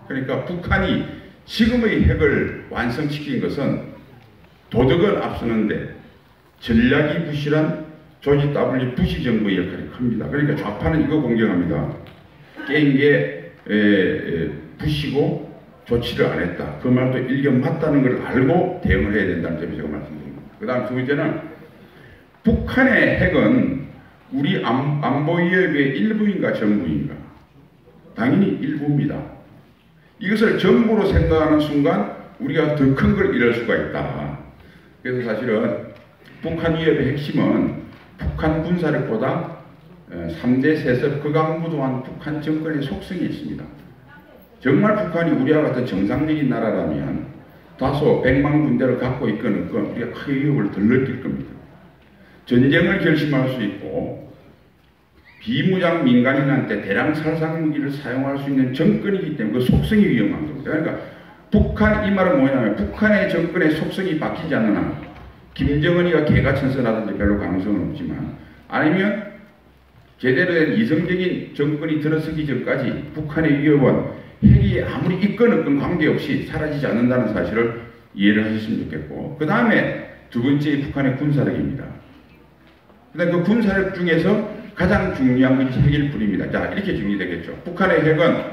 그러니까 북한이 지금의 핵을 완성시킨 것은 도덕은 앞서는데 전략이 부실한 조지 W 부시 정부의 역할이 큽니다. 그러니까 좌파는 이거 공격합니다. 게임에 부시고 조치를 안 했다. 그 말도 일견 맞다는 걸 알고 대응을 해야 된다는 점을 제가 말씀드립니다. 그 다음 두 번째는 북한의 핵은 우리 안보 위협의 일부인가 전부인가? 당연히 일부입니다. 이것을 전부로 생각하는 순간 우리가 더 큰 걸 잃을 수가 있다. 그래서 사실은 북한 위협의 핵심은 북한 군사력보다 3대 세습 극악무도한 북한 정권의 속성이 있습니다. 정말 북한이 우리와 같은 정상적인 나라라면 다소 100만 군대를 갖고 있거나 우리가 큰 위협을 덜 느낄 겁니다. 전쟁을 결심할 수 있고 비무장 민간인한테 대량 살상 무기를 사용할 수 있는 정권이기 때문에 그 속성이 위험한 겁니다. 그러니까 북한 이 말은 뭐냐면 북한의 정권의 속성이 바뀌지 않는 한 김정은이가 개가천선하든지 별로 가능성은 없지만 아니면 제대로 된 이성적인 정권이 들어서기 전까지 북한의 위협은 핵이 아무리 있건 없건 관계없이 사라지지 않는다는 사실을 이해를 하셨으면 좋겠고 그 다음에 두 번째 북한의 군사력입니다. 그다음 그 군사력 중에서 가장 중요한 것이 핵일 뿐입니다. 자 이렇게 정리되겠죠. 북한의 핵은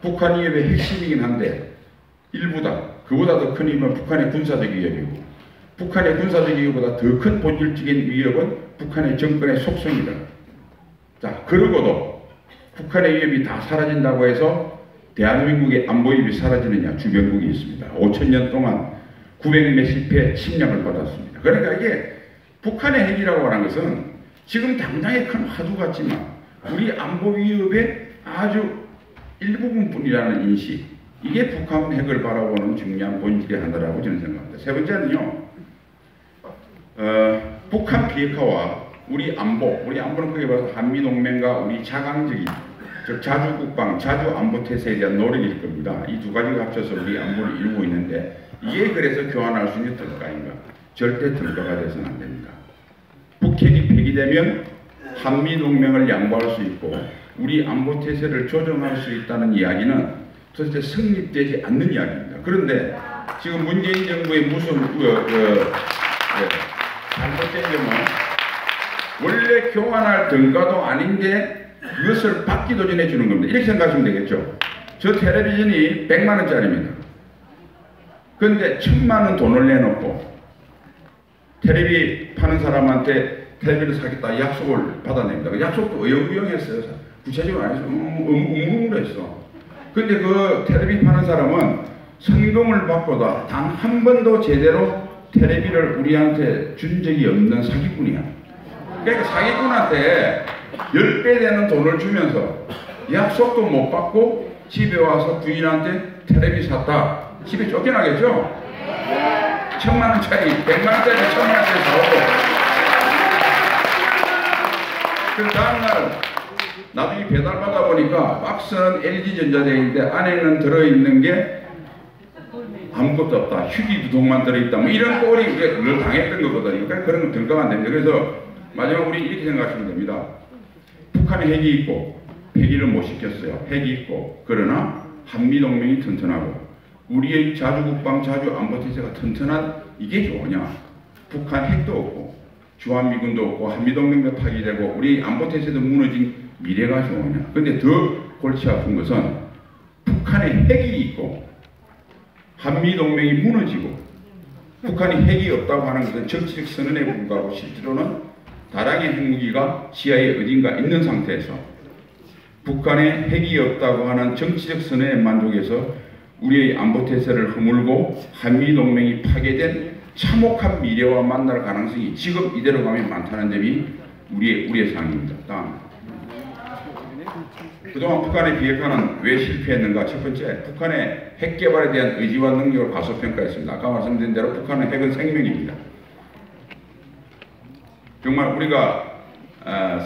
북한 위협의 핵심이긴 한데 일부다. 그보다 더 큰 힘은 북한의 군사적 위협이고 북한의 군사적 위협보다 더 큰 본질적인 위협은 북한의 정권의 속성이다. 자 그러고도 북한의 위협이 다 사라진다고 해서 대한민국의 안보 위협이 사라지느냐? 주변국이 있습니다. 5,000년 동안 900몇십 회 침략을 받았습니다. 그러니까 이게 북한의 핵이라고 하는 것은 지금 당장의 큰 화두 같지만 우리 안보 위협의 아주 일부분뿐이라는 인식 이게 북한 핵을 바라보는 중요한 본질의 하나라고 저는 생각합니다. 세 번째는요. 북한 비핵화와 우리 안보는 크게 봐서 한미동맹과 우리 자강적인 즉 자주국방, 자주안보태세에 대한 노력일 겁니다. 이 두 가지가 합쳐서 우리 안보를 이루고 있는데 이게 그래서 교환할 수 있는 등가인가? 절대 등가가 돼서는 안 됩니다. 북핵이 폐기되면 한미동맹을 양보할 수 있고 우리 안보태세를 조정할 수 있다는 이야기는 도대체 성립되지 않는 이야기입니다. 그런데 지금 문재인 정부의 무슨 잘못된 점은 원래 교환할 등가도 아닌데 그것을 받기도 전에 주는 겁니다. 이렇게 생각하시면 되겠죠. 저 텔레비전이 100만 원짜리입니다. 그런데 1000만 원 돈을 내놓고 텔레비 파는 사람한테 텔레비를 사겠다 약속을 받아냅니다. 그 약속도 어영부영했어요. 구체적으로 안 해서 웅웅했어. 근데 그 텔레비 파는 사람은 성금을 받고다 단 한 번도 제대로 텔레비를 우리한테 준 적이 없는 사기꾼이야. 그러니까 사기꾼한테 10배 되는 돈을 주면서 약속도 못 받고 집에 와서 부인한테 텔레비 샀다. 집에 쫓겨나겠죠? 1000만 원짜리, 100만 원짜리, 1000만 원짜리 사오고 그 다음날 나중에 배달받아 보니까 박스는 LG전자재인데 안에는 들어있는 게 아무것도 없다. 휴지두통만 들어있다. 뭐 이런 꼴이 그걸 당했던 거거든요. 그러니까 그런 거 들어가면 안 됩니다. 그래서 마지막 우리 이렇게 생각하시면 됩니다. 북한에 핵이 있고 폐기를 못 시켰어요. 핵이 있고 그러나 한미동맹이 튼튼하고 우리의 자주국방 자주안보태세가 튼튼한 이게 좋으냐? 북한 핵도 없고 주한미군도 없고 한미동맹도 파기되고 우리 안보태세도 무너진 미래가 좋으냐? 근데 더 골치 아픈 것은 북한에 핵이 있고 한미동맹이 무너지고 북한이 핵이 없다고 하는 것은 정치적 선언에 불과하고 실제로는 다량의 핵무기가 지하에 어딘가 있는 상태에서 북한에 핵이 없다고 하는 정치적 선언에 만족해서 우리의 안보태세를 허물고 한미동맹이 파괴된 참혹한 미래와 만날 가능성이 지금 이대로 가면 많다는 점이 우리의 상황입니다. 다음. 그동안 북한의 비핵화는 왜 실패했는가? 첫 번째, 북한의 핵 개발에 대한 의지와 능력을 과소평가했습니다. 아까 말씀드린 대로 북한의 핵은 생명입니다. 정말 우리가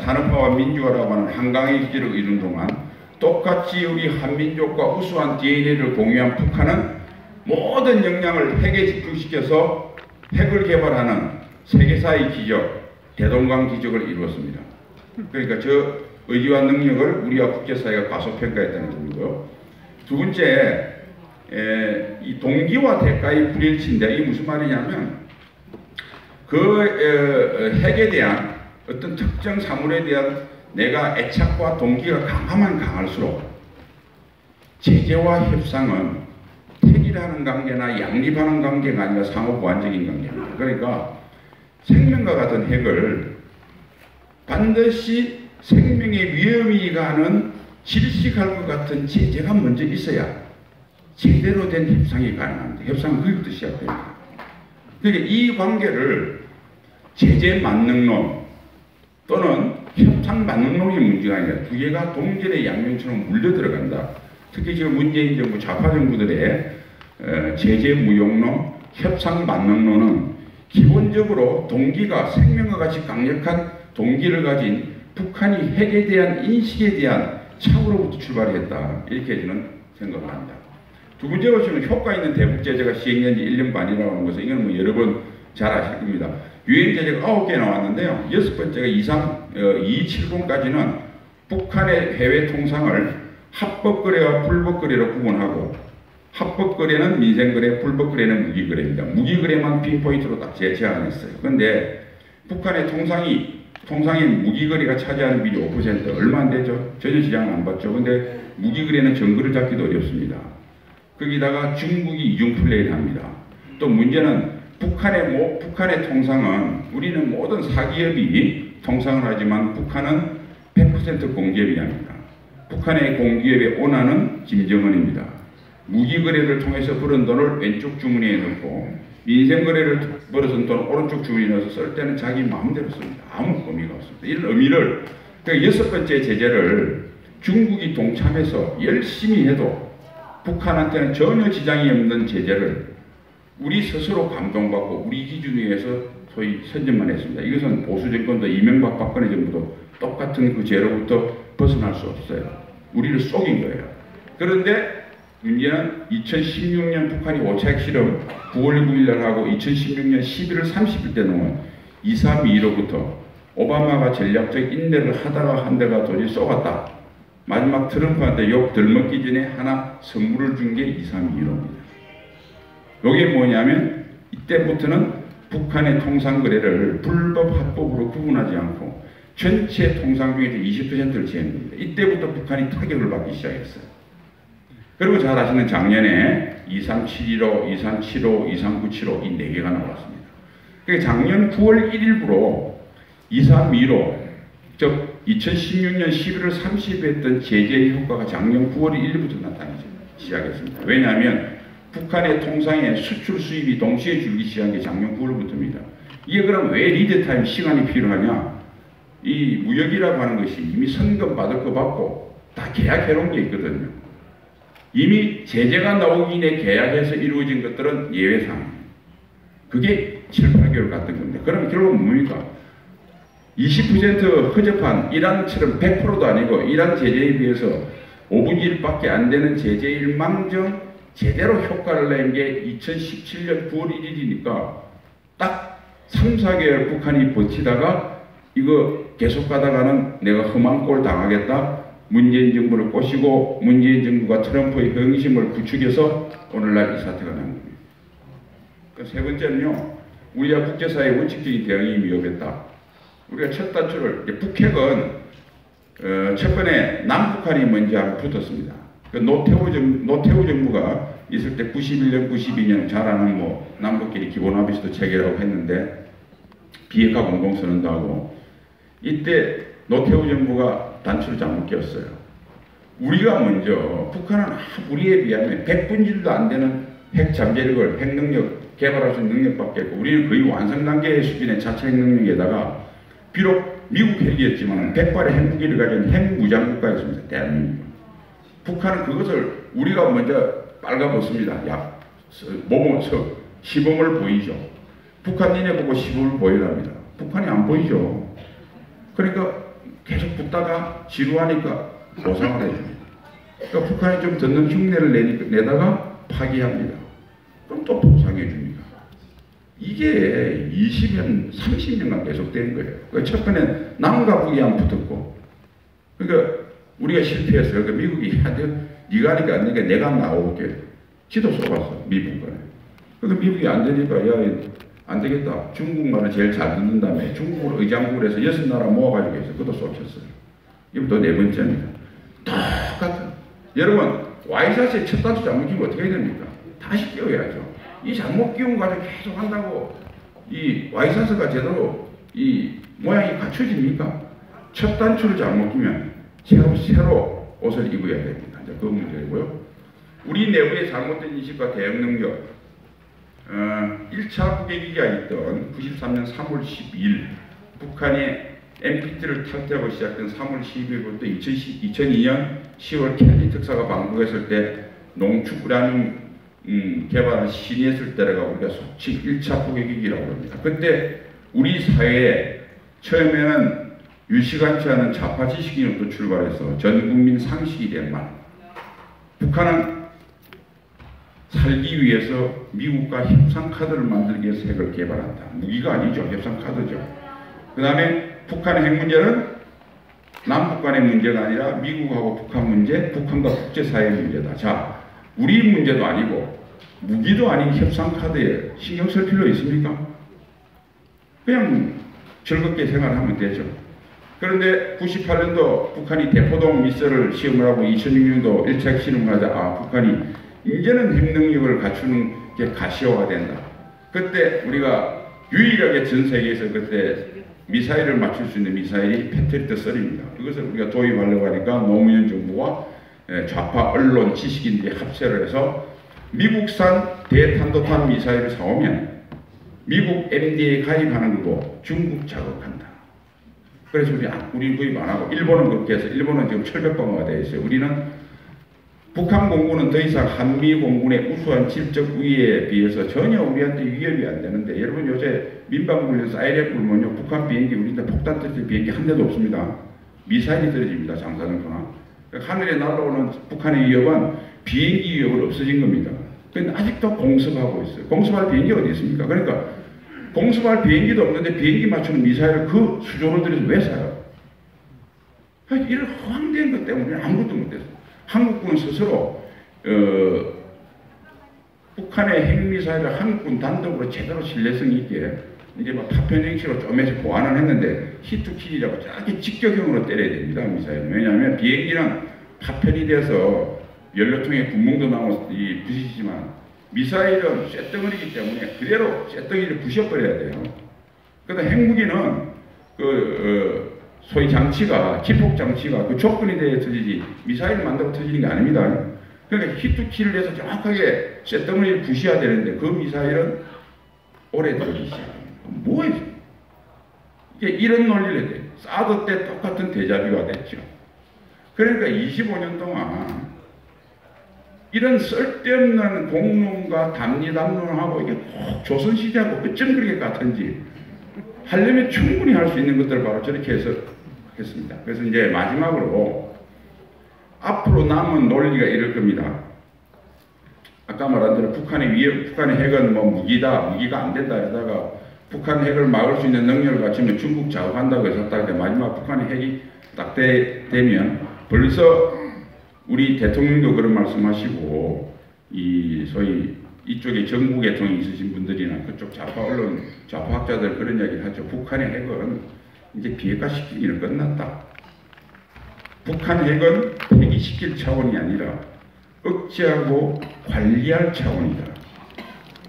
산업화와 민주화라고 하는 한강의 기지를 이룬 동안 똑같이 우리 한민족과 우수한 DNA를 공유한 북한은 모든 역량을 핵에 집중시켜서 핵을 개발하는 세계사의 기적, 대동강 기적을 이루었습니다. 그러니까 저 의지와 능력을 우리와 국제사회가 과소평가했다는 점이고요. 두 번째, 이 동기와 대가의 불일치인데 이게 무슨 말이냐면 그 핵에 대한 어떤 특정 사물에 대한 내가 애착과 동기가 강하면 강할수록 제재와 협상은 택이라는 관계나 양립하는 관계가 아니라 상호보완적인 관계입니다. 그러니까 생명과 같은 핵을 반드시 생명의 위험이 가는 질식할 것 같은 제재가 먼저 있어야 제대로 된 협상이 가능합니다. 협상은 거기부터 시작됩니다. 그러니까 이 관계를 제재 만능론 또는 협상 만능론이 문제가 아니라 두 개가 동전의 양면처럼 물려 들어간다. 특히 지금 문재인 정부 좌파 정부들의 제재 무용론, 협상 만능론은 기본적으로 동기가 생명과 같이 강력한 동기를 가진 북한이 핵에 대한 인식에 대한 착오로부터 출발했다. 이렇게 저는 생각을 합니다. 두 번째 보시면 효과 있는 대북 제재가 시행된 지 1년 반이라고 하는 것은 이건 뭐 여러분 잘 아실 겁니다. 유엔 제재가 9개 나왔는데요. 6번째가 270까지는 북한의 해외 통상을 합법거래와 불법거래로 구분하고 합법거래는 민생거래, 불법거래는 무기거래입니다. 무기거래만 핀포인트로 딱 제한했어요. 그런데 북한의 통상의 무기거래가 차지하는 비율이 5% 얼마 안 되죠? 전혀 지장을 안 받죠. 근데 무기거래는 정거를 잡기도 어렵습니다. 거기다가 중국이 이중 플레이를 합니다. 또 문제는 북한의 통상은 우리는 모든 사기업이 통상을 하지만 북한은 100% 공기업이 아닙니다. 북한의 공기업의 오너는 김정은입니다. 무기거래를 통해서 벌은 돈을 왼쪽 주머니에 넣고 민생거래를 벌어서 돈을 오른쪽 주머니에 넣어서 쓸 때는 자기 마음대로 씁니다. 아무 의미가 없습니다. 이런 의미를 그러니까 6번째 제재를 중국이 동참해서 열심히 해도 북한한테는 전혀 지장이 없는 제재를 우리 스스로 감동받고 우리 기준에 의해서 소위 선전만 했습니다. 이것은 보수 정권도 이명박 박근혜 정부도 똑같은 그 죄로부터 벗어날 수 없어요. 우리를 속인 거예요. 그런데 문제는 2016년 북한이 5차 핵실험 9월 9일 날 하고 2016년 11월 30일 때 놓은 2325부터 오바마가 전략적 인내를 하다가 한 대가 도저히 쏘갔다. 마지막 트럼프한테 욕 덜 먹기 전에 하나 선물을 준 게 2325입니다. 이게 뭐냐면 이때부터는 북한의 통상거래를 불법 합법으로 구분하지 않고 전체 통상 중에서 20%를 제한합니다. 이때부터 북한이 타격을 받기 시작했어요. 그리고 잘 아시는 작년에 23715, 2375, 23975 이 4개가 나왔습니다. 그러니까 작년 9월 1일부로 2315, 즉 2016년 11월 30일에 했던 제재의 효과가 작년 9월 1일부터 나타나기 시작했습니다. 왜냐하면 북한의 통상에 수출 수입이 동시에 줄기 시작한 게 작년 9월부터입니다. 이게 그럼 왜 리드타임 시간이 필요하냐? 이 무역이라고 하는 것이 이미 선금 받을 거 받고 다 계약해놓은 게 있거든요. 이미 제재가 나오기 전에 계약해서 이루어진 것들은 예외상. 그게 7, 8개월 갔던 겁니다. 그럼 결국은 뭡니까? 20% 허접한 이란처럼 100%도 아니고 이란 제재에 비해서 5분의 1밖에 안 되는 제재일 망정 제대로 효과를 낸 게 2017년 9월 1일이니까 딱 3, 4개월 북한이 버티다가 이거 계속 가다가는 내가 험한 꼴 당하겠다. 문재인 정부를 꼬시고 문재인 정부가 트럼프의 형심을 부추겨서 오늘날 이 사태가 난 겁니다. 세 번째는요. 우리가 국제사회의 원칙적인 대응이 위협했다. 우리가 첫 단추를 북핵은 첫 번에 남북한이 먼저 붙었습니다. 그 노태우 정부가 있을 때 91년, 92년 잘 아는 뭐 남북끼리 기본합의서도 체결하고 했는데 비핵화 공동선언도 하고 이때 노태우 정부가 단추를 잘못 꼈어요. 우리가 먼저 북한은 우리에 비하면 100분질도 안 되는 핵 잠재력을 핵 능력 개발할 수 있는 능력밖에 없고 우리는 거의 완성 단계 수준의 자체 핵 능력에다가 비록 미국 핵이었지만 100발의 핵무기를 가진 핵무장국가였습니다. 대한민국. 북한은 그것을 우리가 먼저 빨가벗습니다. 야, 시범을 보이죠. 북한 니네 보고 시범을 보이랍니다. 북한이 안 보이죠. 그러니까 계속 붙다가 지루하니까 보상을 해줍니다. 그러니까 북한이 좀 듣는 흉내를 내다가 파기합니다. 그럼 또 보상해 줍니다. 이게 20년, 30년간 계속된 거예요. 그러니까 첫 번에 남과 북이 안 붙었고, 그러니까 우리가 실패했어요. 그러니까 미국이 네가 하니까 안 되니까 내가 나올게. 지도 써봤어, 미국을. 그래서 미국이 안 되니까 야, 안 되겠다. 중국말을 제일 잘 듣는다며 중국을 의장국을 해서 6나라 모아가지고 해서 그것도 쏘셨어요. 이것도 네 번째입니다. 똑같아. 여러분, 와이샷에 첫 단추 잘못 끼우면 어떻게 해야 됩니까? 다시 끼워야죠. 이 잘못 끼운 거 가지고 계속 한다고 이 와이샷가 제대로 이 모양이 갖춰집니까? 첫 단추를 잘못 끼면 새로 옷을 입어야 됩니다. 이제 그 문제이고요. 우리 내부의 잘못된 인식과 대응 능력. 1차 북핵위기가 있던 93년 3월 12일 북한이 NPT를 탈퇴하고 시작된 3월 12일부터 2002년 10월 켈리 특사가 방북했을 때 농축 우라늄 개발을 시니했을 때가 우리가 속칭 1차 북핵위기라고 합니다. 그때 우리 사회에 처음에는 유시간치 않은 좌파 지식인으로부터 출발해서 전 국민 상식이 된 말. 북한은 살기 위해서 미국과 협상카드를 만들기 위해서 핵을 개발한다. 무기가 아니죠. 협상카드죠. 그 다음에 북한의 핵 문제는 남북 간의 문제가 아니라 미국하고 북한 문제, 북한과 국제사회의 문제다. 자, 우리 문제도 아니고 무기도 아닌 협상카드에 신경 쓸 필요 있습니까? 그냥 즐겁게 생활하면 되죠. 그런데 98년도 북한이 대포동 미사일을 시험을 하고 2006년도 1차 핵실험을 하자 북한이 이제는 핵 능력을 갖추는 게 가시화가 된다. 그때 우리가 유일하게 전 세계에서 그때 미사일을 맞출 수 있는 미사일이 패트리어트 3입니다. 그것을 우리가 도입하려고 하니까 노무현 정부와 좌파 언론 지식인들이 합세를 해서 미국산 대탄도탄 미사일을 사오면 미국 MD에 가입하는 거고 중국 자극한다. 그래서 우리는 구입 안 하고 일본은 그렇게 해서 일본은 지금 철벽방어가 되어 있어요. 우리는 북한 공군은 더 이상 한미 공군의 우수한 질적 우위에 비해서 전혀 우리한테 위협이 안 되는데 여러분 요새 민방군에서 사이렌 불면요 북한 비행기 우리한테 폭탄 터질 비행기 한 대도 없습니다. 미사일이 떨어집니다. 장사정거나. 하늘에 날아오는 북한의 위협은 비행기 위협은 없어진 겁니다. 근데 아직도 공습하고 있어요. 공습할 비행기가 어디 있습니까? 그러니까 공습할 비행기도 없는데 비행기 맞추는 미사일을 그 수조로 들여서 왜 사요? 이런 허황된 것 때문에 아무것도 못했어요. 한국군은 스스로 북한의 핵미사일을 한국군 단독으로 제대로 신뢰성 있게 이제 막 파편행시로 쪼매서 보완을 했는데 히트킬이라고 저렇게 직격형으로 때려야 됩니다. 미사일은. 왜냐하면 비행기는 파편이 돼서 연료통에 구멍도 나고 부시지만 미사일은 쇳덩어리이기 때문에 그대로 쇳덩이를 부셔버려야 돼요. 그런데 핵무기는 소위 장치가, 기폭 장치가 그 조건이 돼야 터지지 미사일 만들고 터지는 게 아닙니다. 그러니까 히트킬을 해서 정확하게 쇳덩어리를 부셔야 되는데 그 미사일은 오래 들기 시작합니다. 뭐예요? 이게 이런 논리를 해야 돼요. 사드 때 똑같은 데자뷰가 됐죠. 그러니까 25년 동안 이런 쓸데없는 공론과 담론하고 이게 꼭 조선시대하고 어쩜 그렇게 같은지 하려면 충분히 할 수 있는 것들을 바로 저렇게 해서 했습니다. 그래서 이제 마지막으로 앞으로 남은 논리가 이럴 겁니다. 아까 말한 대로 북한의 핵은 뭐 무기다, 무기가 안 된다 하다가 북한 핵을 막을 수 있는 능력을 갖추면 중국 자극한다고 해서 딱 마지막 북한의 핵이 딱 되면 벌써 우리 대통령도 그런 말씀하시고 이 소위 이쪽에 정부계통이 있으신 분들이나 그쪽 좌파 언론, 좌파 학자들 그런 이야기를 하죠. 북한의 핵은 이제 비핵화시키기는 끝났다. 북한 핵은 폐기시킬 차원이 아니라 억제하고 관리할 차원이다.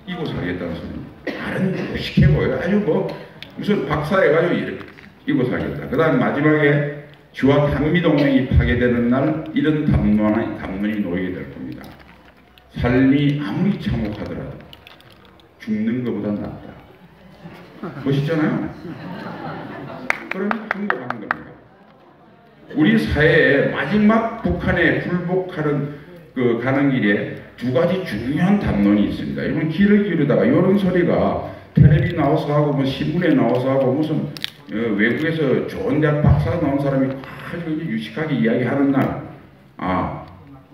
이곳을 하겠다는 소리입니다. 다른 무식해 보여요. 아주 뭐 무슨 박사해가지고 이곳을 하겠다. 그 다음 마지막에 주한 한미동맹이 파괴되는 날 이런 담론이 놓이게 될 겁니다. 삶이 아무리 참혹하더라도 죽는 것보다 낫다. 멋있잖아요. 그러면 항복하는 겁니다. 우리 사회에 마지막 북한에 굴복하는 가는 길에 두 가지 중요한 담론이 있습니다. 이건 귀를 기울이다가 이런 소리가 텔레비 나와서 하고 뭐 신문에 나와서 하고 무슨 외국에서 좋은 대학 박사 나온 사람이 아주 유식하게 이야기하는 날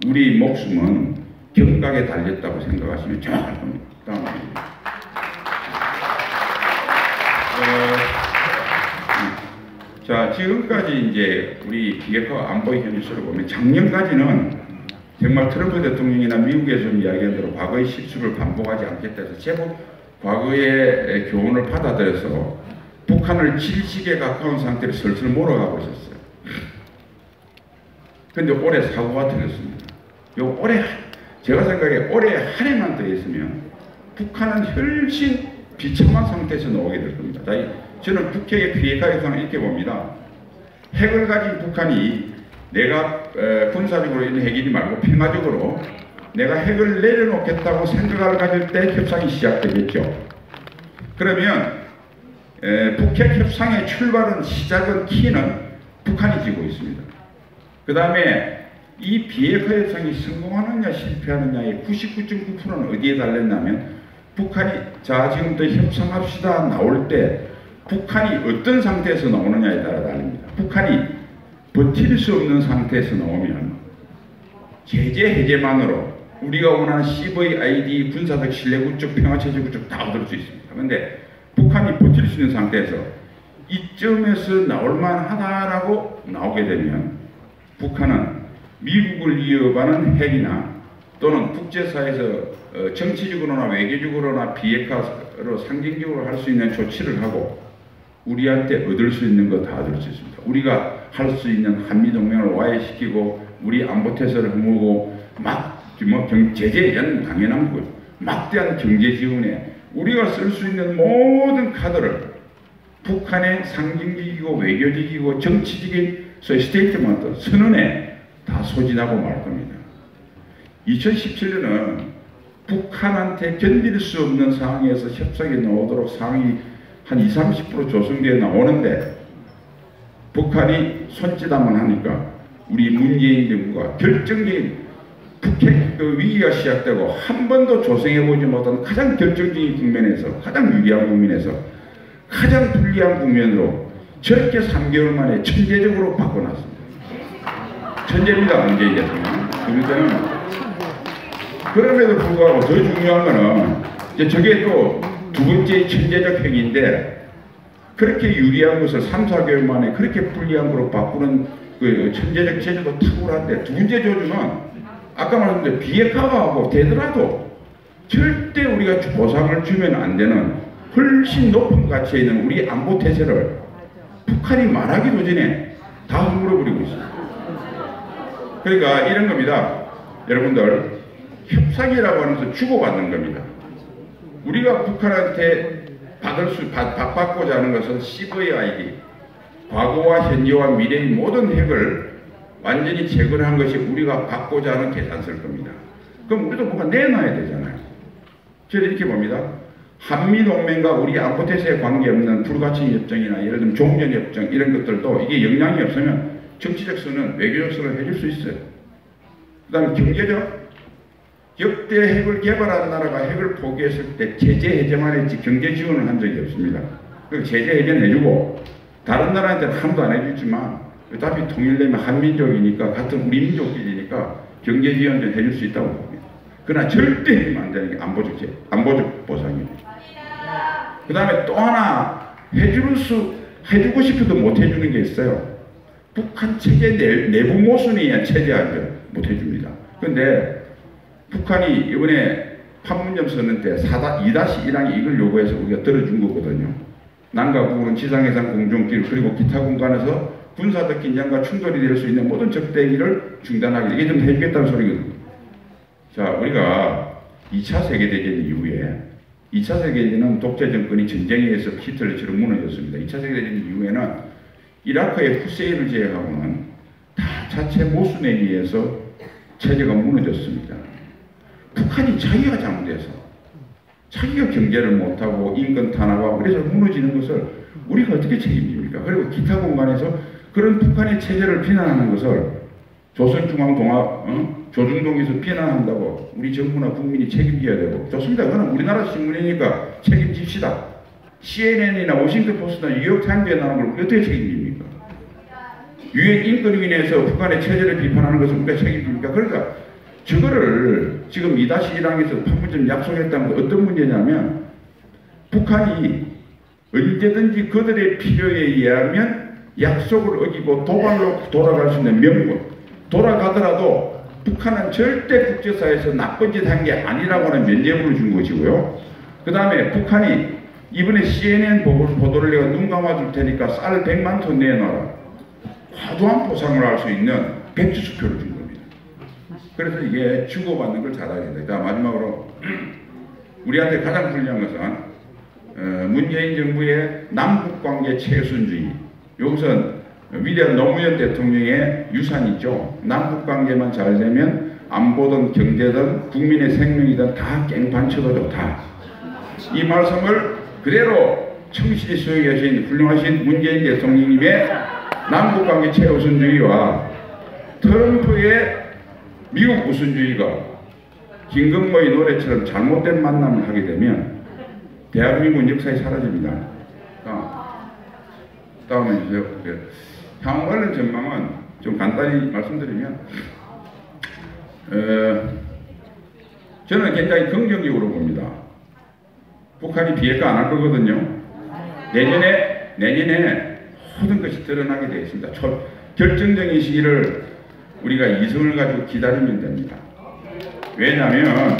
우리 목숨은 경각에 달렸다고 생각하시면 정확할 겁니다. 자, 지금까지 이제 우리 비핵화 안보의 현실을 보면 작년까지는 정말 트럼프 대통령이나 미국에서 이야기한 대로 과거의 실수를 반복하지 않겠다 해서 제법 과거의 교훈을 받아들여서 북한을 질식에 가까운 상태로 슬슬 몰아가고 있었어요. 근데 올해 사고가 터졌습니다. 올해 제가 생각에 올해 한 해만 더 있으면 북한은 훨씬 비참한 상태에서 나오게 될 겁니다. 저는 북핵의 비핵화 현상을 이렇게 봅니다. 핵을 가진 북한이 내가 군사적으로 있는 핵이지 말고 평화적으로 내가 핵을 내려놓겠다고 생각을 가질 때 협상이 시작되겠죠. 그러면 북핵 협상의 출발은 시작은 키는 북한이 지고 있습니다. 그 다음에 이 비핵화 협상이 성공하느냐 실패하느냐의 99.9%는 어디에 달렸냐면 북한이 자 지금부터 협상합시다 나올 때 북한이 어떤 상태에서 나오느냐에 따라 달립니다. 북한이 버틸 수 없는 상태에서 나오면 제재 해제만으로 우리가 원하는 CVID 군사적 신뢰구축 평화체제구축 다 얻을 수 있습니다. 그런데 북한이 버틸 수 있는 상태에서 이점에서 나올만하다라고 나오게 되면 북한은 미국을 위협하는 핵이나 또는 국제사회에서 정치적으로나 외교적으로나 비핵화로 상징적으로 할 수 있는 조치를 하고 우리한테 얻을 수 있는 거 다 얻을 수 있습니다. 우리가 할 수 있는 한미동맹을 와해시키고 우리 안보태세를 허무고 제재는 당연한 거고요. 막대한 경제 지원에 우리가 쓸 수 있는 모든 카드를 북한의 상징적이고 외교적이고 정치적인 스테이트먼트 선언에 다 소진하고 말 겁니다. 2017년은 북한한테 견딜 수 없는 상황에서 협상이 나오도록 상황이 한 20~30% 조성되어 나오는데 북한이 손짓하면 하니까 우리 문재인 정부가 결정적인 북핵 위기가 시작되고 한 번도 조성해보지 못한 가장 결정적인 국면에서 가장 유리한 국면에서 가장 불리한 국면으로 저렇게 3개월 만에 천재적으로 바꿔놨습니다. 천재입니다. 문재인 대통령. 그러니까는 그럼에도 불구하고 더 중요한 거는 이제 저게 또 두 번째 천재적 행위인데 그렇게 유리한 것을 3~4개월 만에 그렇게 불리한 거로 바꾸는 그 천재적 재주도 탁월한데 두 번째 조주는 아까 말씀드린 비핵화하고 되더라도 절대 우리가 보상을 주면 안 되는 훨씬 높은 가치에 있는 우리 안보 태세를 북한이 말하기도 전에 다 허물어버리고 있습니다. 그러니까 이런 겁니다. 여러분들 협상이라고 하는 것은 주고받는 겁니다. 우리가 북한한테 받고자 하는 것은 CVID, 과거와 현재와 미래의 모든 핵을 완전히 제거한 것이 우리가 받고자 하는 계산서일 겁니다. 그럼 우리도 뭔가 내놔야 되잖아요. 저는 이렇게 봅니다. 한미동맹과 우리 안보태세에 관계없는 불가침 협정이나 예를 들면 종전협정 이런 것들도 이게 영향이 없으면 정치적 선언, 외교적 선언을 해줄 수 있어요. 그 다음에 경제적 역대 핵을 개발한 나라가 핵을 포기했을 때 제재 해제만 했지 경제 지원을 한 적이 없습니다. 그 제재 해제는 해주고 다른 나라한테는 한도 안 해주지만 어차피 통일되면 한민족이니까 같은 우리 민족끼리니까 경제 지원 좀 해줄 수 있다고 봅니다. 그러나 절대 해주면 안 되는 게 안보적 보상입니다. 그 다음에 또 하나 해주고 싶어도 못 해주는 게 있어요. 북한 체제 내부 모순에 의한 체제하죠. 못 해줍니다. 그런데 북한이 이번에 판문점 선언 때 2-1항이 이걸 요구해서 우리가 들어준 거거든요. 남과 북은 지상해상 공중길 그리고 기타 공간에서 군사적 긴장과 충돌이 될 수 있는 모든 적대기를 중단하기 이게 좀 해주겠다는 소리거든요. 자, 우리가 2차 세계대전 이후에 2차 세계대전은 독재 정권이 전쟁에 의해서 히틀러처럼 무너졌습니다. 2차 세계대전 이후에는 이라크의 후세인을 제외하고는 다 자체 모순에 의해서 체제가 무너졌습니다. 북한이 자기가 잘못해서 자기가 경제를 못하고 인권 탄압하고 그래서 무너지는 것을 우리가 어떻게 책임집니까? 그리고 기타 공간에서 그런 북한의 체제를 비난하는 것을 조중동에서 비난한다고 우리 정부나 국민이 책임져야 되고 좋습니다. 그건 우리나라 신문이니까 책임집시다. CNN이나 워싱턴 포스트나 뉴욕타임즈에 나오는 걸 어떻게 책임집니까? 유엔 인권위원회에서 북한의 체제를 비판하는 것을 우리가 책임집니까? 그러니까 저거를 지금 2-1항에서 판문점 약속했다는 건 어떤 문제냐면 북한이 언제든지 그들의 필요에 의하면 약속을 어기고 도발로 돌아갈 수 있는 명분 돌아가더라도 북한은 절대 국제사회에서 나쁜 짓 한 게 아니라고 하는 면죄부를 준 것이고요. 그 다음에 북한이 이번에 CNN 보도를 내가 눈 감아줄 테니까 쌀 100만 톤 내놔라. 과도한 보상을 할 수 있는 백지수표를 준 겁니다. 그래서 이게 주고받는 걸 잘해야 된다. 자, 마지막으로 우리한테 가장 중요한 것은 문재인 정부의 남북관계 최우선주의. 이것은 위대한 노무현 대통령의 유산이죠. 남북관계만 잘 되면 안보든 경제든 국민의 생명이든 다 깽판쳐도 좋다. 이 말씀을 그대로 충실히 수행하신 훌륭하신 문재인 대통령님의 남북관계 최우선주의와 트럼프의 미국 우선주의가 김건모의 노래처럼 잘못된 만남을 하게 되면 대한민국 역사에 사라집니다. 다음에 주세요. 향후 관련 전망은 좀 간단히 말씀드리면 저는 굉장히 긍정적으로 봅니다. 북한이 비핵화 안 할 거거든요. 내년에 모든 것이 드러나게 되어 있습니다. 결정적인 시기를 우리가 이성을 가지고 기다리면 됩니다. 왜냐하면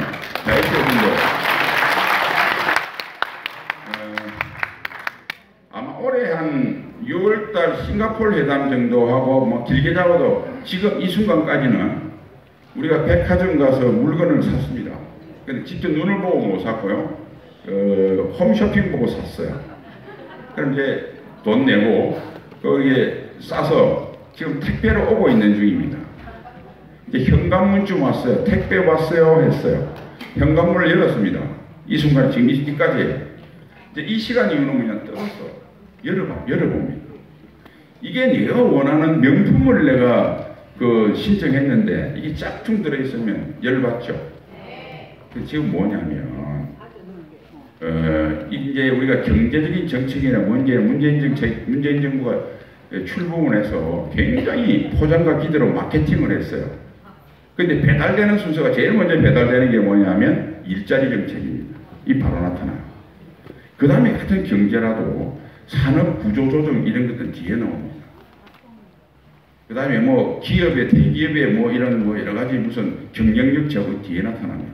아마 올해 한 6월달 싱가포르 회담 정도 하고 뭐 길게 잡아도 지금 이 순간까지는 우리가 백화점 가서 물건을 샀습니다. 근데 직접 눈을 보고 못 샀고요. 홈쇼핑 보고 샀어요. 그럼 이제 돈 내고 거기에 싸서 지금 택배로 오고 있는 중입니다. 이제 현관문쯤 왔어요. 택배 왔어요 했어요. 현관문을 열었습니다. 이 순간 지금 이까지예요. 이제 이 시간 이후는 그냥 뜯었어. 열어봅니다. 이게 내가 원하는 명품을 내가 신청했는데 이게 짝퉁 들어있으면 열받죠. 지금 뭐냐면 이제 우리가 경제적인 정책이나 문재인 정부가 출범을 해서 굉장히 포장과 기대로 마케팅을 했어요. 근데 배달되는 순서가 제일 먼저 배달되는 게 뭐냐면 일자리 정책입니다. 이 바로 나타나요. 그 다음에 같은 경제라도 산업 구조 조정 이런 것들 뒤에 나옵니다. 그 다음에 뭐 기업의 대기업의 뭐 이런 뭐 여러 가지 무슨 경쟁력 제고 뒤에 나타납니다.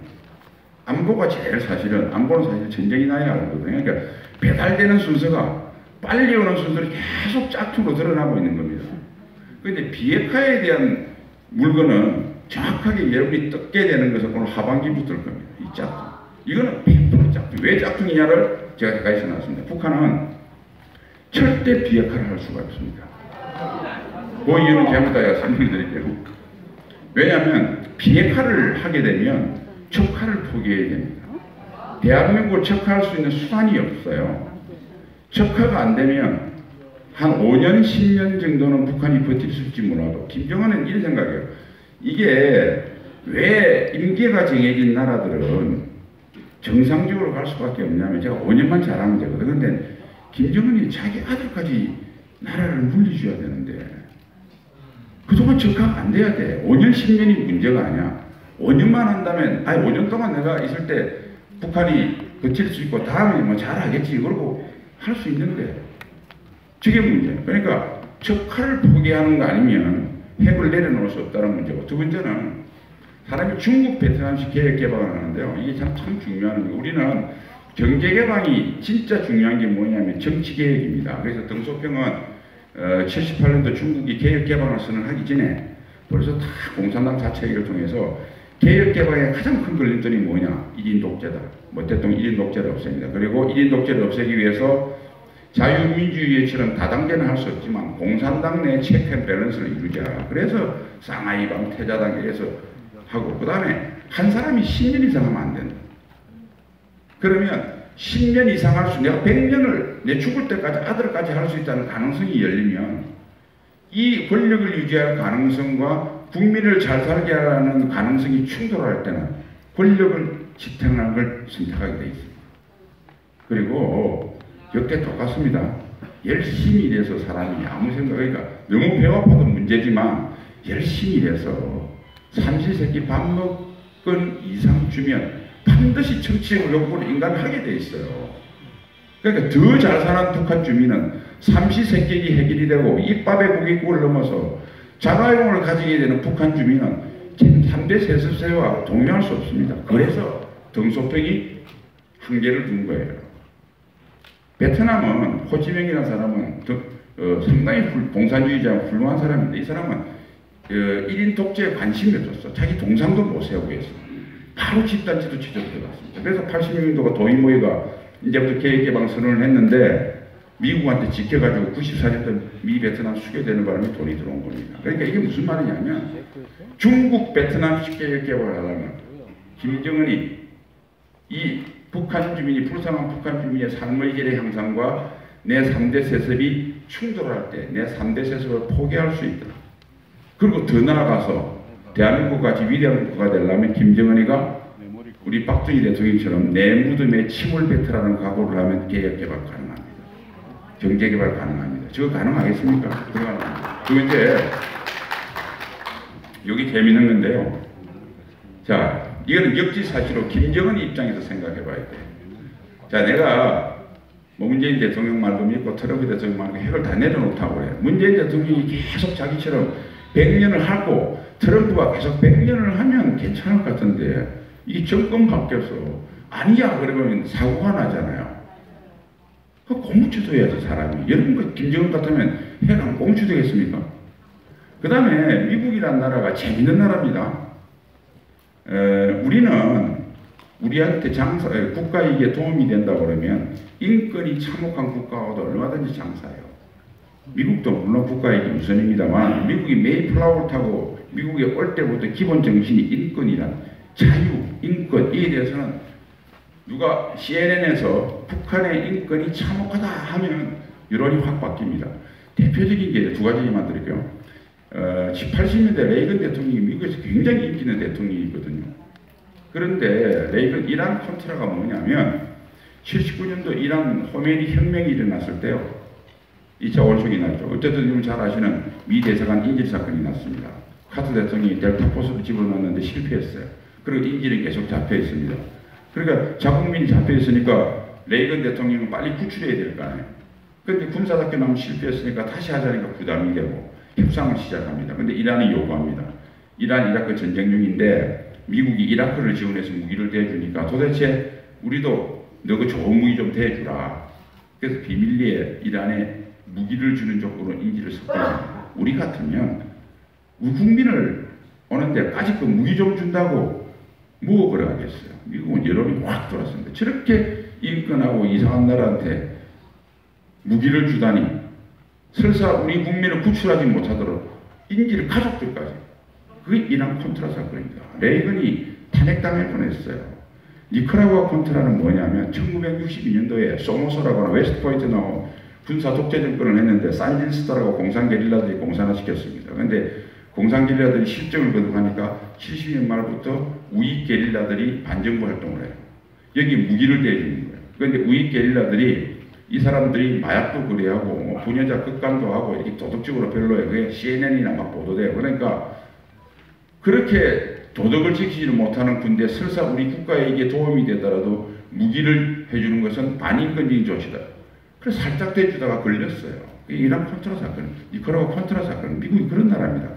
안보가 제일 사실은 안보는 사실 전쟁이 나야 하거든요. 그러니까 배달되는 순서가 빨리 오는 순서를 계속 짝퉁으로 드러나고 있는 겁니다. 그런데 비핵화에 대한 물건은 정확하게 여러분이 뜯게 되는 것은 오늘 하반기부터일 겁니다. 이 짝퉁. 이거는 100% 짝퉁. 왜 짝퉁이냐를 제가 여기까지 써놨습니다. 북한은 절대 비핵화를 할 수가 없습니다. 그 이유는 제가 이따가 설명드릴게요. 왜냐하면 비핵화를 하게 되면 척화를 포기해야 됩니다. 대한민국을 척화할 수 있는 수단이 없어요. 척화가 안 되면 한 5년, 10년 정도는 북한이 버틸 수 있을지 몰라도 김정은은 이런 생각이에요. 이게 왜 임기가 정해진 나라들은 정상적으로 갈 수밖에 없냐면 제가 5년만 잘하면 되거든. 근데 김정은이 자기 아들까지 나라를 물리줘야 되는데 그동안 척화가 안 돼야 돼. 5년, 10년이 문제가 아니야. 5년만 한다면 5년 동안 내가 있을 때 북한이 버틸 수 있고 다음에 뭐 잘하겠지 그러고 할 수 있는데 저게 문제예요. 그러니까 척화를 포기하는 거 아니면 핵을 내려놓을 수 없다는 문제고, 두 번째는 사람이 중국 베트남식 계획 개방을 하는데요. 이게 참 중요한 거예요. 우리는 경제 개방이 진짜 중요한 게 뭐냐면 정치 개혁입니다. 그래서 덩소평은 78년도 중국이 개혁 개방을 선언하기 전에 벌써 다 공산당 자체를 통해서 개혁 개방의 가장 큰 걸림돌이 뭐냐? 1인 독재다. 뭐 대통령 1인 독재를 없앱니다. 그리고 1인 독재를 없애기 위해서 자유민주주의처럼 다당제는 할 수 없지만 공산당 내 체크 앤 밸런스를 이루자. 그래서 쌍하이방 태자당에서 하고, 그 다음에 한 사람이 10년 이상 하면 안 된다. 그러면 10년 이상 할 수, 내가 100년을 내 죽을 때까지 아들까지 할 수 있다는 가능성이 열리면 이 권력을 유지할 가능성과 국민을 잘 살게 하는 가능성이 충돌할 때는 권력을 지탱하는 걸 선택하게 돼 있습니다. 그리고 역대 똑같습니다. 열심히 일해서 사람이 아무 생각, 그러니까 너무 배고파도 문제지만 열심히 일해서 삼시세끼 밥 먹은 이상 주면 반드시 정치적 욕구를 인간은 하게 돼 있어요. 그러니까 더 잘 사는 북한 주민은 삼시세끼이 해결이 되고 입밥에 고깃국을 넘어서 자가용을 가지게 되는 북한 주민은 제3대 세습세와 동의할 수 없습니다. 그래서 덩소평이 한계를 둔 거예요. 베트남은 호치민이라는 사람은 상당히 공산주의자 훌륭한 사람인데 이 사람은 1인 독재에 관심이 없었어. 자기 동상도 못 세우고 했어. 바로 집단지도 지적 들어갔습니다. 그래서 80년도가 도이모이가 이제부터 개혁개방 선언을 했는데 미국한테 지켜가지고 94년도 미 베트남 수교되는 바람에 돈이 들어온 겁니다. 그러니까 이게 무슨 말이냐면 중국 베트남식 개혁개방을 하려면 김정은이 이 북한 주민이 불쌍한 북한 주민의 삶의 질의 향상과 내 3대 세습이 충돌할 때 내 3대 세습을 포기할 수 있다. 그리고 더 나아가서 대한민국 같이 위대한 국가가 되려면 김정은이가 우리 박정희 대통령처럼 내 무덤에 침을 뱉으라는 각오를 하면 개혁개발 가능합니다. 경제개발 가능합니다. 저거 가능하겠습니까? 불가능합니다. 그리고 이제 여기 재밌는 건데요. 자, 이거는 역지사실로 김정은 입장에서 생각해 봐야 돼요. 자, 내가 문재인 대통령 말도 믿고 트럼프 대통령 말도 핵을 다 내려놓다고 그래요. 문재인 대통령이 계속 자기처럼 100년을 하고 트럼프가 계속 100년을 하면 괜찮을 것 같은데 이게 정권 바뀌어서 아니야 그러면 사고가 나잖아요. 그 공무추도 해야지 사람이. 여러분 김정은 같으면 핵 안 공추되겠습니까? 그 다음에 미국이라는 나라가 재밌는 나라입니다. 우리는 우리한테 국가이익에 도움이 된다 그러면 인권이 참혹한 국가와도 얼마든지 장사해요. 미국도 물론 국가이익이 우선입니다만 미국이 메이플라워를 타고 미국에 올 때부터 기본 정신이 인권이란 자유, 인권 이에 대해서는 누가 CNN에서 북한의 인권이 참혹하다 하면 여론이 확 바뀝니다. 대표적인 게 두 가지만 드릴게요. 80년대 레이건 대통령이 미국에서 굉장히 인기 있는 대통령이거든요. 그런데 레이건 이란 컨트라가 뭐냐면 79년도 이란 호메니 혁명이 일어났을 때요. 2차 월성이 났죠. 어쨌든 여러분 잘 아시는 미 대사관 인질 사건이 났습니다. 카터 대통령이 델타 포스를 집어넣었는데 실패했어요. 그리고 인질이 계속 잡혀 있습니다. 그러니까 자국민이 잡혀 있으니까 레이건 대통령은 빨리 구출해야 될 거 아니에요. 그런데 군사작전 하면 실패했으니까 다시 하자니까 부담이 되고 협상을 시작합니다. 근데 이란이 요구합니다. 이란 이라크 전쟁 중인데 미국이 이라크를 지원해서 무기를 대주니까 도대체 우리도 너 그 좋은 무기 좀 대주라. 그래서 비밀리에 이란에 무기를 주는 쪽으로 인지를 섞어서 우리 같으면 우리 국민을 오는데 아직 그 무기 좀 준다고 뭐 그러겠어요. 미국은 여론이 확 돌았습니다. 저렇게 인권하고 이상한 나라한테 무기를 주다니 설사 우리 국민을 구출하지 못하도록 인질 가족들까지 그게 이란 콘트라 사건입니다. 레이건이 탄핵당할 뻔했어요. 니카라구아 콘트라는 뭐냐면 1962년도에 소모소라고 하는 웨스트포인트 나온 군사 독재 정권을 했는데 산딘스타라고 공산 게릴라들이 공산화시켰습니다. 그런데 공산 게릴라들이 실정을 거듭하니까 70년 말부터 우익 게릴라들이 반정부 활동을 해요. 여기 무기를 대주는 거예요. 그런데 우익 게릴라들이 이 사람들이 마약도 거래하고 뭐 부녀자 극간도 하고 이렇게 도덕적으로 별로예요. 그게 CNN이나 막 보도돼요. 그러니까 그렇게 도덕을 지키지를 못하는 군대 설사 우리 국가에게 도움이 되더라도 무기를 해주는 것은 반인권적인 조치다. 그래서 살짝 대주다가 걸렸어요. 이란 콘트라 사건, 니카라구아 콘트라 사건, 미국이 그런 나라입니다.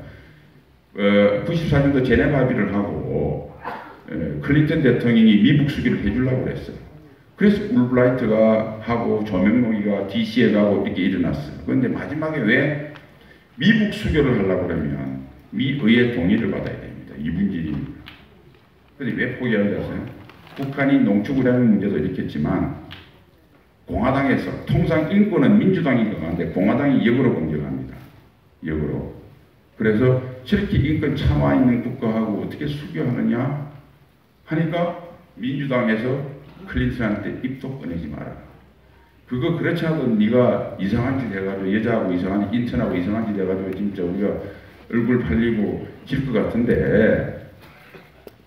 94년도 제네바 합의를 하고 클린턴 대통령이 미국 수교를 해주려고 그랬어요. 그래서 울브라이트가 하고 조명록이가 DC에 가고 이렇게 일어났어요. 그런데 마지막에 왜 미국 수교를 하려고 그러면 미의회 동의를 받아야 됩니다. 이분질이. 그런데 왜 포기하는지 아세요? 북한이 농축우라는 문제도 일으켰지만 공화당에서 통상 인권은 민주당이 강한데 공화당이 역으로 공격합니다. 역으로. 그래서 저렇게 인권 참아 있는 국가하고 어떻게 수교하느냐 하니까 민주당에서 클린턴한테 입도 꺼내지 마라. 그거 그렇지 않아도 네가 이상한 짓 해가지고 여자하고 이상한 짓, 인턴하고 이상한 짓 해가지고 진짜 우리가 얼굴 팔리고 질 것 같은데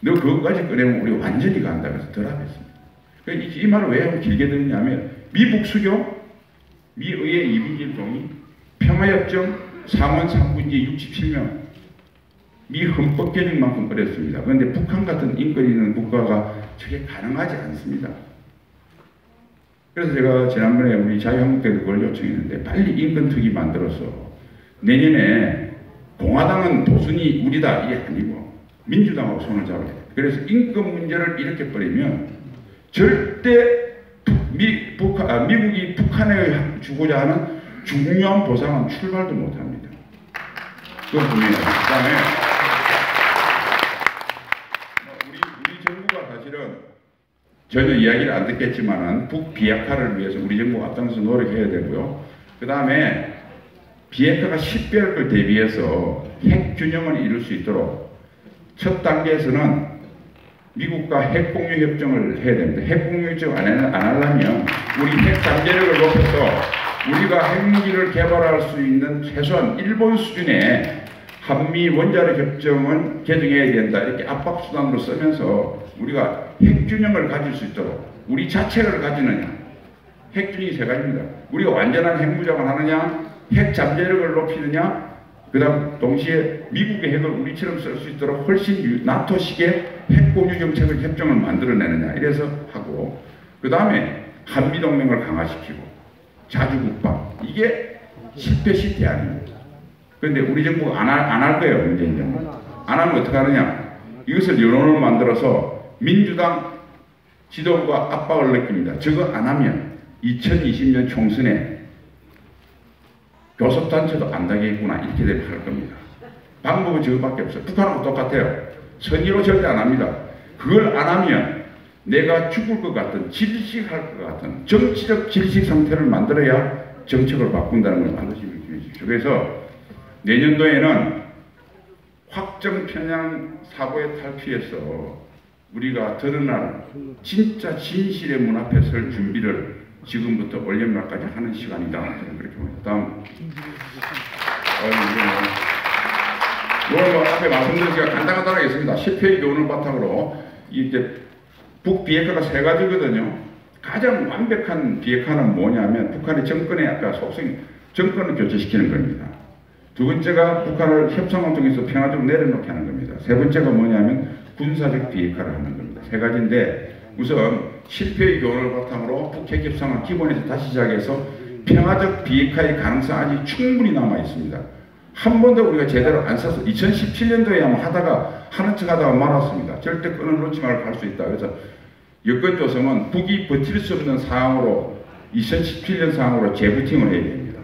너 그것까지 꺼내면 우리 완전히 간다. 그래서 덜합했습니다. 이 말을 왜 길게 들었냐면 미북 수교, 미의회 이분질 동의, 평화협정 상원 3분지 67명 미 헌법 개정만큼 어렵습니다. 그런데 북한 같은 인권 있는 국가가 저게 가능하지 않습니다. 그래서 제가 지난번에 우리 자유한국당에 그걸 요청했는데 빨리 인권특위 만들어서 내년에 공화당은 도순이 우리다 이게 아니고 민주당하고 손을 잡아야 돼요. 그래서 인권 문제를 일으켜 버리면 절대 미국이 북한에 주고자 하는 중요한 보상은 출발도 못합니다. 그건 분명해요. 그다음에 우리 정부가 사실은 전혀 이야기를 안 듣겠지만은 북비핵화를 위해서 우리 정부가 앞장서서 노력해야 되고요. 그 다음에 비핵화가 10개월을 대비해서 핵균형을 이룰 수 있도록 첫 단계에서는 미국과 핵공유 협정을 해야 됩니다. 핵공유 협정 안 하려면 우리 핵 잠재력을 높여서 우리가 핵무기를 개발할 수 있는 최소한 일본 수준의 한미 원자력 협정은 개정해야 된다. 이렇게 압박수단으로 쓰면서 우리가 핵균형을 가질 수 있도록 우리 자체를 가지느냐. 핵균형이 세 가지입니다. 우리가 완전한 핵무장을 하느냐, 핵 잠재력을 높이느냐, 그 다음 동시에 미국의 핵을 우리처럼 쓸 수 있도록 훨씬 나토식의 핵공유 정책을 협정을 만들어내느냐 이래서 하고, 그 다음에 한미동맹을 강화시키고 자주국방, 이게 실패 시대 아닙니다. 그런데 우리 정부가 안 할 거예요. 문재인 정부. 안 하면 어떻게 하느냐, 이것을 여론을 만들어서 민주당 지도부가 압박을 느낍니다. 저거 안 하면 2020년 총선에 교섭단체도 안 당하겠구나, 이렇게 되면 할 겁니다. 방법은 저거밖에 없어요. 북한하고 똑같아요. 선의로 절대 안 합니다. 그걸 안 하면 내가 죽을 것 같은, 질식할 것 같은 정치적 질식 상태를 만들어야 정책을 바꾼다는 걸 반드시 명심해 주십시오. 그래서 내년도에는 확정 편향 사고에 탈피해서 우리가 드러날 진짜 진실의 문 앞에 설 준비를 지금부터 올림날까지 하는 시간이다. 저는 그렇게 봅니다. 다음. 오늘 뭐 앞에 말씀드린 제가 간단하게 하겠습니다. 실패의 교훈을 바탕으로 이제 북비핵화가 세 가지거든요. 가장 완벽한 비핵화는 뭐냐면 북한의 정권의 아까 속성, 정권을 교체시키는 겁니다. 두 번째가 북한을 협상을 통해서 평화적으로 내려놓게 하는 겁니다. 세 번째가 뭐냐면 군사적 비핵화를 하는 겁니다. 세 가지인데 우선 실패의 교훈을 바탕으로 북핵 협상을 기본에서 다시 시작해서 평화적 비핵화의 가능성이 아직 충분히 남아 있습니다. 한 번도 우리가 제대로 안 써서 2017년도에 아마 하는 척 하다가 말았습니다. 절대 끈을 놓지 말고 할 수 있다. 그래서 여권 조성은 북이 버틸 수 없는 상황으로 2017년 상황으로 재부팅을 해야 됩니다.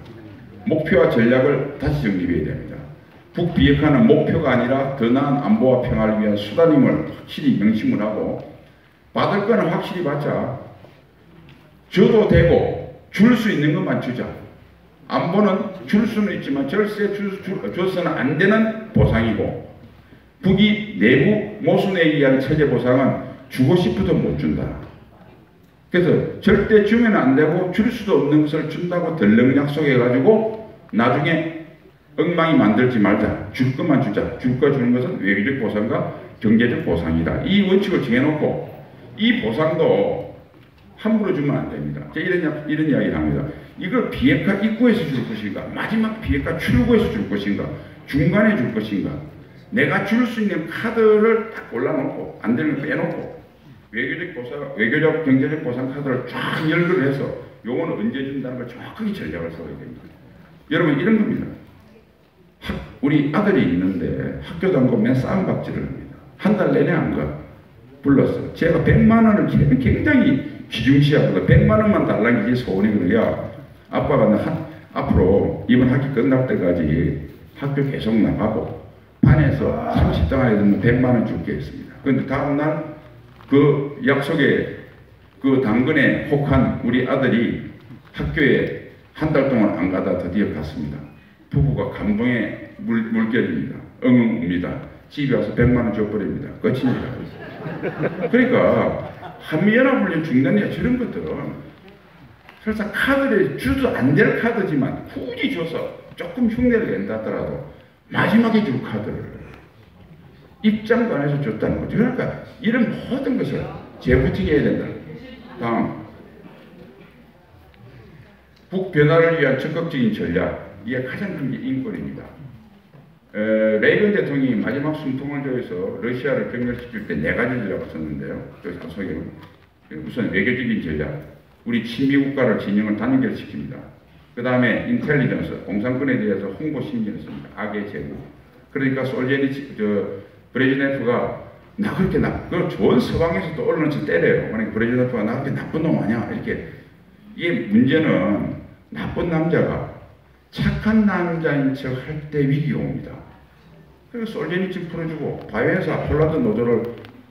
목표와 전략을 다시 정립해야 됩니다. 북비핵화는 목표가 아니라 더 나은 안보와 평화를 위한 수단임을 확실히 명심을 하고, 받을 거는 확실히 받자. 줘도 되고 줄 수 있는 것만 주자. 안보는 줄 수는 있지만 절세 줘서는 안 되는 보상이고, 북이 내부 모순에 의한 체제 보상은 주고 싶어도 못 준다. 그래서 절대 주면 안 되고 줄 수도 없는 것을 준다고 덜렁 약속해가지고 나중에 엉망이 만들지 말자. 줄 것만 주자. 줄 거 주는 것은 외교적 보상과 경제적 보상이다. 이 원칙을 정해놓고 이 보상도 함부로 주면 안 됩니다. 제가 이런 이야기를 합니다. 이걸 비핵화 입구에서 줄 것인가, 마지막 비핵화 출구에서 줄 것인가, 중간에 줄 것인가, 내가 줄 수 있는 카드를 다 골라놓고 안 되는 걸 빼놓고 외교적 경제적 보상 카드를 쫙 열거를 해서 요거는 언제 준다는 걸 정확하게 전략을 세워야 됩니다. 여러분 이런 겁니다. 우리 아들이 있는데 학교 다니고 맨 싸움박질을 합니다. 한 달 내내 안 가. 불렀어. 제가 100만 원을 굉장히 귀중시하고 100만 원만 달라는 게 소원이거든요. 아빠가 앞으로 이번 학기 끝날 때까지 학교 계속 나가고 반에서 30당 안에 들면 100만 원 줄게 했습니다. 그런데 다음날 그 약속에 그 당근에 혹한 우리 아들이 학교에 한 달 동안 안 가다 드디어 갔습니다. 부부가 감동의 물결입니다. 엉엉 웁니다. 집에 와서 100만 원 줘버립니다. 끝입니다. 그러니까 한미연합훈련 중단이야 저런 것들은 설사 카드를 주도 안 될 카드지만 굳이 줘서 조금 흉내를 낸다 하더라도 마지막에 줄 카드를 입장도 안 해서 줬다는 거죠. 그러니까 이런 모든 것을 재부팅해야 된다. 다음, 북변화를 위한 적극적인 전략, 이게 가장 큰 게 인권입니다. 레이건 대통령이 마지막 숨통을 조여서 러시아를 경멸시킬 때 4가지라고 썼는데요. 그 소개는 우선 외교적인 전략, 우리 친미국가를 진영을 단결시킵니다. 그 다음에 인텔리전스, 공산권에 대해서 홍보 신경을 씁니다. 악의 제국. 그러니까 브레즈네프가 나 그렇게 그 좋은 서방에서도 언론에서 때려요. 그러니까 브레즈네프가 나 그렇게 나쁜 놈 아니야 이렇게. 이게 문제는 나쁜 남자가 착한 남자인 척 할 때 위기가 옵니다. 그래서 솔제니친 풀어주고 바이오에서 폴란드 노조를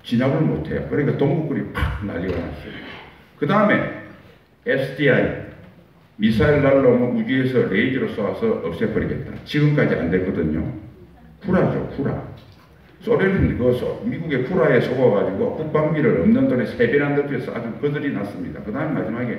진압을 못해요. 그러니까 동북골이 팍 난리가 났어요. 그 다음에 SDI 미사일 날라오면 우주에서 레이저로 쏘아서 없애버리겠다. 지금까지 안 됐거든요. 쿠라죠, 쿠라. 소련은 미국의 쿠라에 속아가지고 국방비를 없는 돈에 3배나 늘려서 아주 거들이 났습니다. 그 다음에 마지막에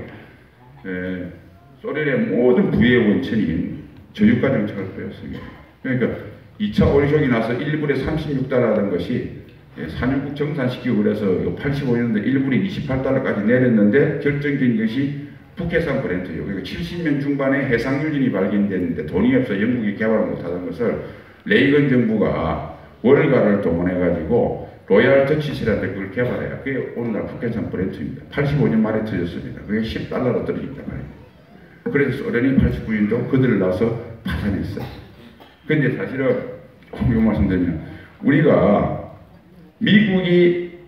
소련의 모든 부의 원천인 저유가 정책을 보였습니다. 그러니까 2차 오일쇼크가 나서 1불에 36달러 하던 것이 산유국 정산시키고 그래서 85년도 1불에 28달러까지 내렸는데 결정적인 것이 북해산 브렌트요. 그러니까 70년 중반에 해상유진이 발견됐는데 돈이 없어 영국이 개발을 못하던 것을 레이건 정부가 월가를 동원해가지고 로얄 더치시라는 데 그걸 개발해요. 그게 오늘날 북해산 브렌트입니다. 85년 말에 터졌습니다. 그게 10달러로 떨어진단 말이에요. 그래서 소련이 89년도 그들을 나서 파산했어요. 근데 사실은 요 말씀드리면 우리가 미국이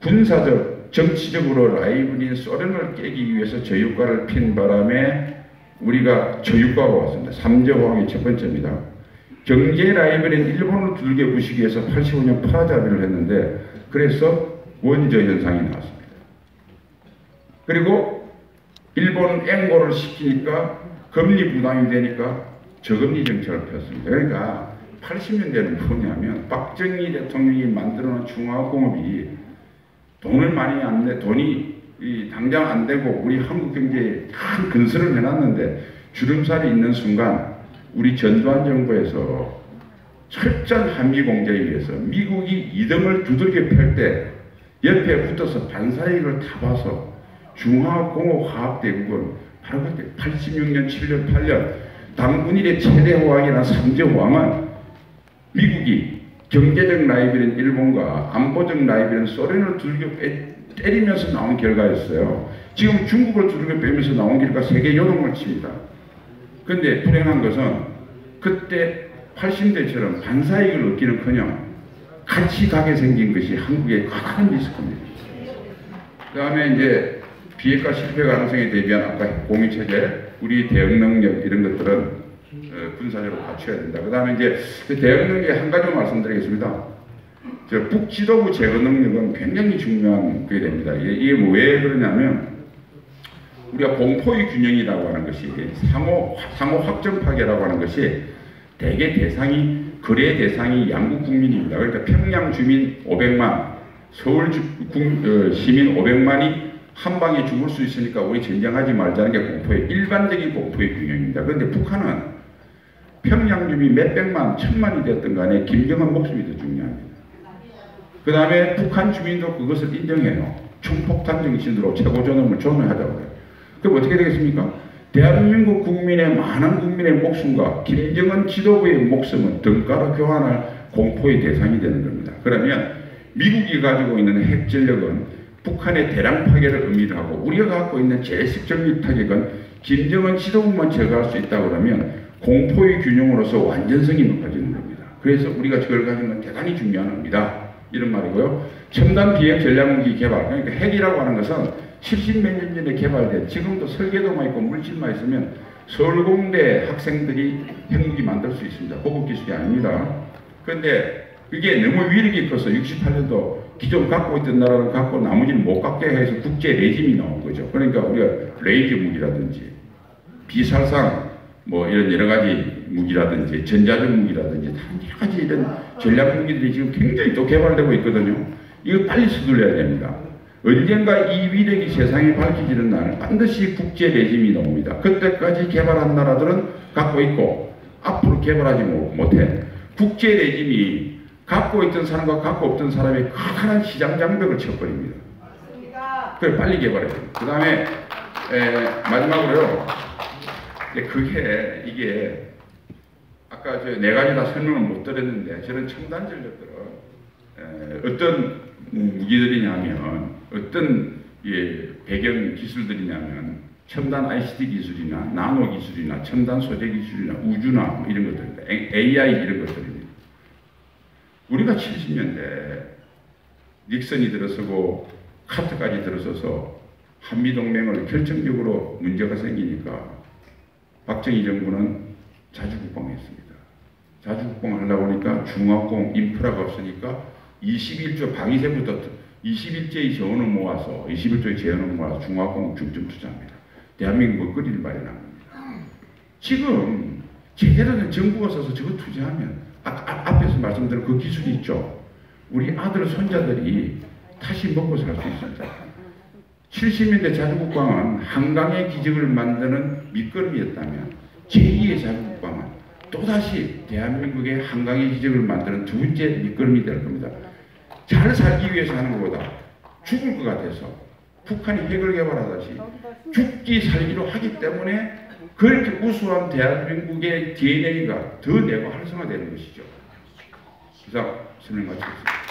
군사적 정치적으로 라이벌인 소련을 깨기 위해서 저유가를 핀 바람에 우리가 저유가가 왔습니다. 3조 화학이 첫 번째입니다. 경제 라이벌인 일본을 두들겨 부시기 위해서 85년 파라자비를 했는데 그래서 원저 현상이 나왔습니다. 그리고 일본은 앵고를 시키니까 금리 부담이 되니까 저금리 정책을 폈습니다. 그러니까 80년대는 뭐냐면 박정희 대통령이 만들어놓은 중화공업이 돈을 많이 안 내, 돈이 당장 안 되고 우리 한국 경제에 큰 건설을 해놨는데 주름살이 있는 순간 우리 전두환 정부에서 철저한 한미 공제에 의해서 미국이 이등을 두들겨 펼 때 옆에 붙어서 반사이익을 다 봐서 중화공업화학대국은 바로 그때 86년, 7년, 8년 당군일의 최대 호황이나 3조 호황은 미국이 경제적 라이벌인 일본과 안보적 라이벌인 소련을 두들겨 때리면서 나온 결과였어요. 지금 중국을 두들겨 빼면서 나온 결과 세계 요동을 칩니다. 그런데 불행한 것은 그때 80년대처럼 반사이익을 얻기는커녕 같이 가게 생긴 것이 한국의 커다란 리스크입니다. 그 다음에 이제 비핵화 실패 가능성에 대비한 아까 공유체제, 우리 대응 능력 이런 것들은 군사적으로 갖춰야 된다. 그 다음에 이제 대응 능력에 한 가지 말씀드리겠습니다. 북지도부 제거 능력은 굉장히 중요한 게 됩니다. 이게 왜 그러냐면 우리가 공포의 균형이라고 하는 것이 상호 확정 파괴라고 하는 것이 대개 대상이 거래 대상이 양국 국민입니다. 그러니까 평양 주민 500만, 서울 시민 500만이 한 방에 죽을 수 있으니까 우리 전쟁하지 말자는 게 공포의 일반적인 공포의 균형입니다. 그런데 북한은 평양 주민 몇백만, 천만이 됐든 간에 김정은 목숨이 더 중요합니다. 그 다음에 북한 주민도 그것을 인정해요. 총폭탄 정신으로 최고존엄을 존엄하자고 해요. 그럼 어떻게 되겠습니까? 대한민국 국민의 많은 국민의 목숨과 김정은 지도부의 목숨은 등가로 교환할 공포의 대상이 되는 겁니다. 그러면 미국이 가지고 있는 핵전력은 북한의 대량 파괴를 의미를 하고 우리가 갖고 있는 제식 정밀 타격은 김정은 지도부만 제거할 수 있다고 그러면 공포의 균형으로서 완전성이 높아지는 겁니다. 그래서 우리가 저걸 가지는 건 대단히 중요한 겁니다. 이런 말이고요. 첨단 비핵 전략무기 개발, 그러니까 핵이라고 하는 것은 70몇 년 전에 개발된 지금도 설계도만 있고 물질만 있으면 서울공대 학생들이 핵무기 만들 수 있습니다. 고급 기술이 아닙니다. 그런데 그게 너무 위력이 커서 68년도 기존 갖고 있던 나라를 갖고 나머지는 못 갖게 해서 국제 레짐이 나온 거죠. 그러니까 우리가 레이저 무기라든지 비살상 뭐 이런 여러 가지 무기라든지 전자적 무기라든지 여러 가지 이런 전략 무기들이 지금 굉장히 또 개발되고 있거든요. 이거 빨리 서둘러야 됩니다. 언젠가 이 위력이 세상에 밝혀지는 날 반드시 국제 레짐이 나옵니다. 그때까지 개발한 나라들은 갖고 있고 앞으로 개발하지 못해. 국제 레짐이 갖고 있던 사람과 갖고 없던 사람의 커다란 시장 장벽을 쳐버립니다. 그래 빨리 개발해야 됩니다. 그 다음에 마지막으로요. 이게 아까 저 네 가지 다 설명을 못 드렸는데 저런 첨단 전력들은 어떤 무기들이냐면 어떤 배경 기술들이냐면 첨단 ICT 기술이나 나노 기술이나 첨단 소재 기술이나 우주나 뭐 이런 것들입니다. AI 이런 것들입니다. 우리가 70년대 닉슨이 들어서고 카트까지 들어서서 한미동맹을 결정적으로 문제가 생기니까 박정희 정부는 자주국방했습니다. 자주국방을 하려고 하니까 중화공 인프라가 없으니까 21조 방위세부터 21조의 재원을 모아서 중화공 중점 투자합니다. 대한민국 먹거리를 마련한 겁니다. 지금 제대로 된 정부가 서서 저거 투자하면 앞에서 말씀드린 그 기술이 있죠. 우리 아들 손자들이 다시 먹고 살 수 있습니다. 70년대 자주국방은 한강의 기적을 만드는 밑거름이었다면 제2의 자주국방은 또다시 대한민국의 한강의 기적을 만드는 두 번째 밑거름이 될 겁니다. 잘 살기 위해서 하는 것보다 죽을 것 같아서 북한이 핵을 개발하듯이 죽기 살기로 하기 때문에 그렇게 우수한 대한민국의 DNA가 더 내고 활성화되는 것이죠. 이상 설명 마치겠습니다.